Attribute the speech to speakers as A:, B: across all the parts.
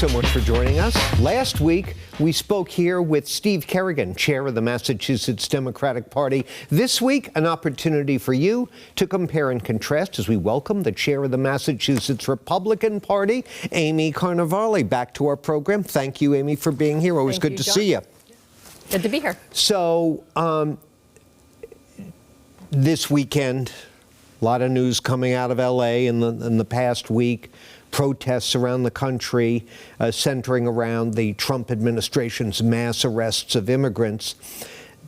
A: so much for joining us. Last week, we spoke here with Steve Kerrigan, chair of the Massachusetts Democratic Party. This week, an opportunity for you to compare and contrast as we welcome the chair of the Massachusetts Republican Party, Amy Carnevale, back to our program. Thank you, Amy, for being here. Always good to see you.
B: Good to be here.
A: So, this weekend, a lot of news coming out of L.A. in the past week. Protests around the country centering around the Trump administration's mass arrests of immigrants.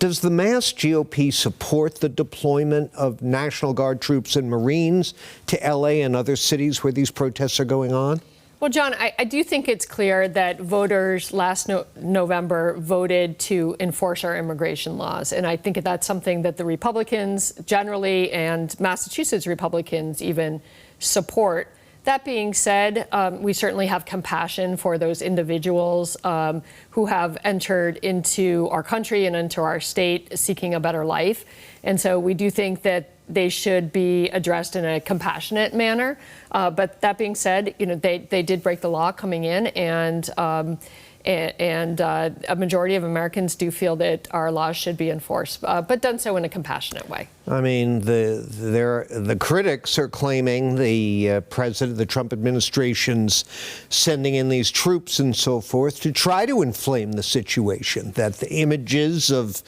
A: Does the Mass GOP support the deployment of National Guard troops and Marines to L.A. and other cities where these protests are going on?
B: Well, John, I do think it's clear that voters last November voted to enforce our immigration laws. And I think that's something that the Republicans generally and Massachusetts Republicans even support. That being said, we certainly have compassion for those individuals who have entered into our country and into our state seeking a better life. And so we do think that they should be addressed in a compassionate manner. But that being said, you know, they did break the law coming in, and a majority of Americans do feel that our laws should be enforced, but done so in a compassionate way.
A: I mean, the critics are claiming the Trump administration's sending in these troops and so forth to try to inflame the situation, that the images of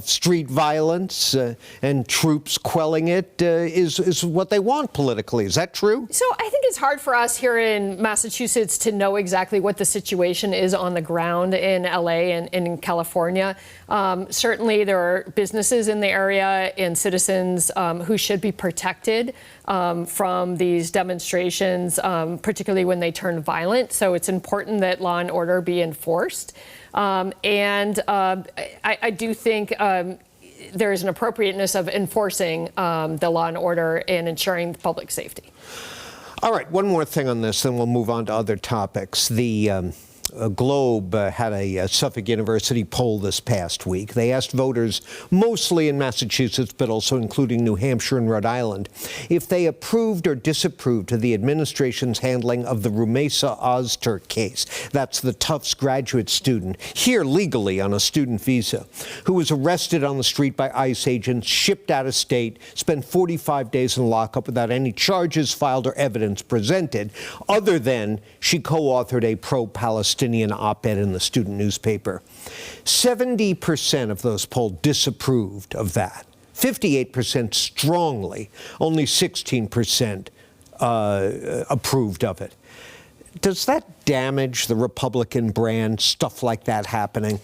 A: street violence and troops quelling it is what they want politically. Is that true?
B: So I think it's hard for us here in Massachusetts to know exactly what the situation is on the ground in LA and in California. Certainly there are businesses in the area and citizens who should be protected from these demonstrations, particularly when they turn violent. So it's important that law and order be enforced. I do think there is an appropriateness of enforcing the law and order and ensuring public safety.
A: All right, one more thing on this, then we'll move on to other topics. The Globe had a Suffolk University poll this past week. They asked voters, mostly in Massachusetts, but also including New Hampshire and Rhode Island, if they approved or disapproved of the administration's handling of the Rumeysa Ozturk case. That's the Tufts graduate student, here legally on a student visa, who was arrested on the street by ICE agents, shipped out of state, spent 45 days in lockup without any charges filed or evidence presented, other than she co-authored a pro-Palestinian op-ed in the student newspaper. 70% of those polled disapproved of that. 58% strongly. Only 16% approved of it. Does that damage the Republican brand, stuff like that happening?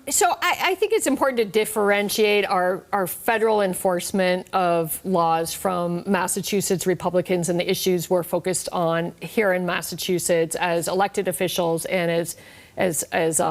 B: So I think it's important to differentiate our federal enforcement of laws from Massachusetts Republicans and the issues we're focused on here in Massachusetts as elected officials and as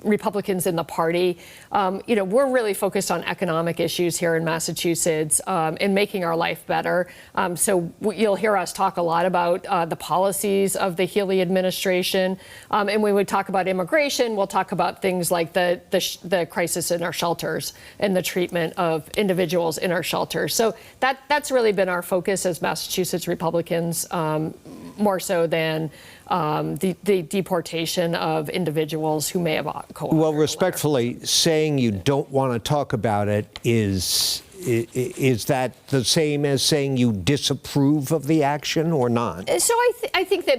B: Republicans in the party. You know, we're really focused on economic issues here in Massachusetts and making our life better. So you'll hear us talk a lot about the policies of the Healey administration. And when we talk about immigration, we'll talk about things like the crisis in our shelters and the treatment of individuals in our shelters. So that's really been our focus as Massachusetts Republicans, more so than the deportation of individuals who may have co-authored.
A: Well, respectfully, saying you don't want to talk about it is that the same as saying you disapprove of the action or not?
B: So I think that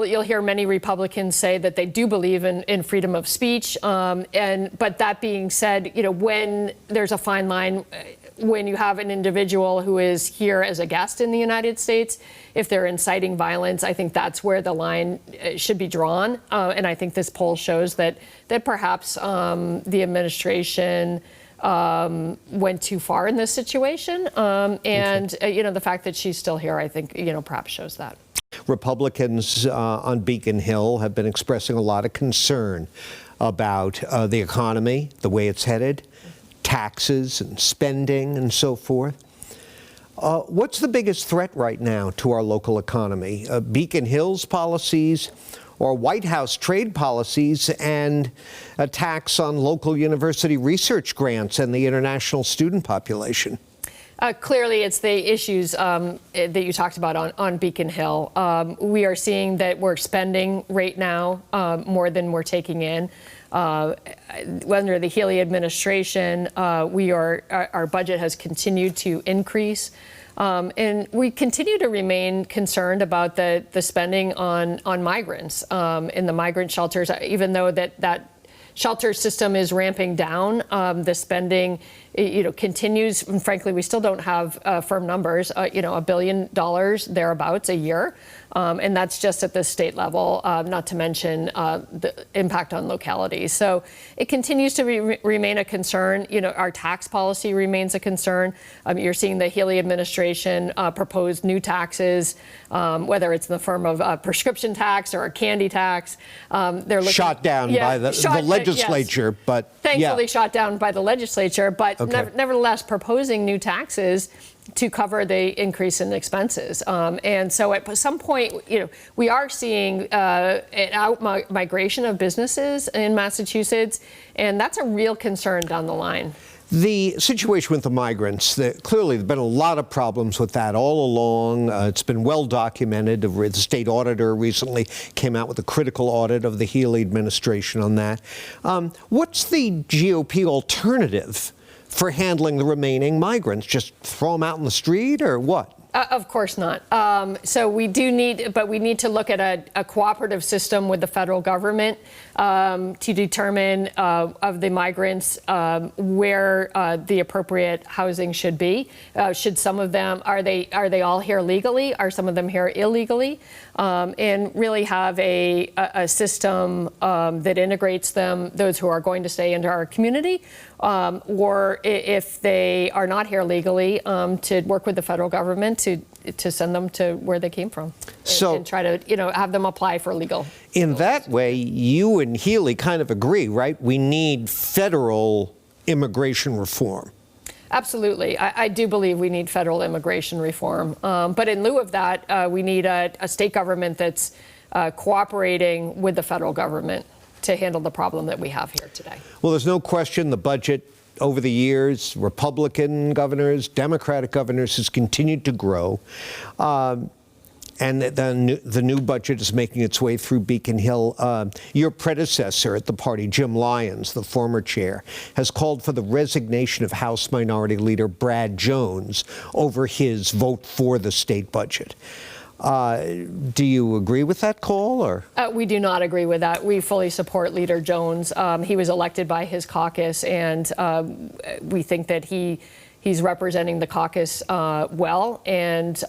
B: you'll hear many Republicans say that they do believe in freedom of speech. But that being said, you know, when there's a fine line, when you have an individual who is here as a guest in the United States, if they're inciting violence, I think that's where the line should be drawn. And I think this poll shows that perhaps the administration went too far in this situation. You know, the fact that she's still here, I think, you know, perhaps shows that.
A: Republicans on Beacon Hill have been expressing a lot of concern about the economy, the way it's headed, taxes and spending and so forth. What's the biggest threat right now to our local economy? Beacon Hill's policies or White House trade policies and attacks on local university research grants and the international student population?
B: Clearly, it's the issues that you talked about on Beacon Hill. We are seeing that we're spending right now more than we're taking in. Under the Healy administration, our budget has continued to increase. And we continue to remain concerned about the spending on migrants in the migrant shelters, even though that shelter system is ramping down. The spending, continues. And frankly, we still don't have firm numbers. $1 billion thereabouts a year, and that's just at the state level. Not to mention the impact on localities. So it continues to remain a concern. Our tax policy remains a concern. You're seeing the Healy administration propose new taxes, whether it's in the form of a prescription tax or a candy tax. They're looking,
A: shot down by the legislature,
B: yes.
A: But
B: thankfully shot down by the legislature. But nevertheless, proposing new taxes to cover the increase in expenses. And so at some point, we are seeing an out-migration of businesses in Massachusetts, and that's a real concern down the line.
A: The situation with the migrants, clearly there have been a lot of problems with that all along. It's been well documented. The state auditor recently came out with a critical audit of the Healy administration on that. What's the GOP alternative for handling the remaining migrants? Just throw them out in the street, or what?
B: Of course not. So we need to look at a cooperative system with the federal government to determine of the migrants where the appropriate housing should be. Should some of them, are they all here legally? Are some of them here illegally? And really have a system that integrates them, those who are going to stay into our community, or if they are not here legally, to work with the federal government to send them to where they came from, and try to have them apply for legal.
A: In that way, you and Healy kind of agree, right? We need federal immigration reform.
B: Absolutely. I do believe we need federal immigration reform. But in lieu of that, we need a state government that's cooperating with the federal government to handle the problem that we have here today. Well,
A: there's no question the budget over the years, Republican governors, Democratic governors, has continued to grow. And the new budget is making its way through Beacon Hill. Your predecessor at the party, Jim Lyons, the former chair, has called for the resignation of House Minority Leader Brad Jones over his vote for the state budget. Do you agree with that call, or?
B: We do not agree with that. We fully support Leader Jones. He was elected by his caucus, and we think that he's representing the caucus well and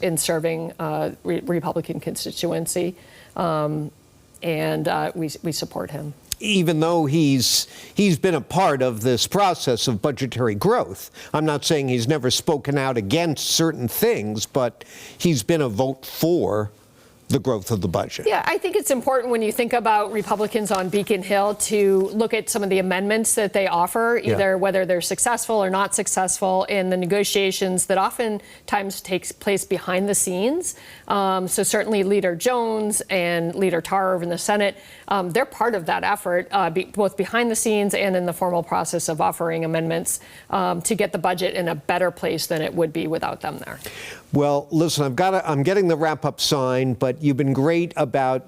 B: in serving Republican constituency, and we support him.
A: Even though he's been a part of this process of budgetary growth. I'm not saying he's never spoken out against certain things, but he's been a vote for the growth of the budget.
B: Yeah, I think it's important when you think about Republicans on Beacon Hill to look at some of the amendments that they offer, either whether they're successful or not successful in the negotiations that oftentimes takes place behind the scenes. So certainly Leader Jones and Leader Tarr over in the Senate, they're part of that effort, both behind the scenes and in the formal process of offering amendments to get the budget in a better place than it would be without them there.
A: Well, listen, I'm getting the wrap-up sign, but you've been great about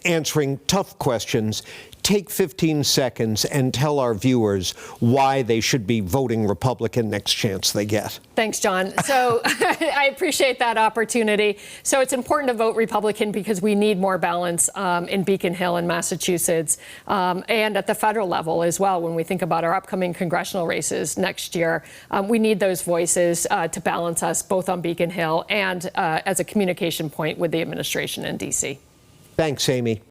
A: answering tough questions. Take 15 seconds and tell our viewers why they should be voting Republican next chance they get.
B: Thanks, John. So I appreciate that opportunity. So it's important to vote Republican because we need more balance in Beacon Hill and Massachusetts, and at the federal level as well. When we think about our upcoming congressional races next year, we need those voices to balance us both on Beacon Hill and as a communication point with the administration in D.C.
A: Thanks, Amy.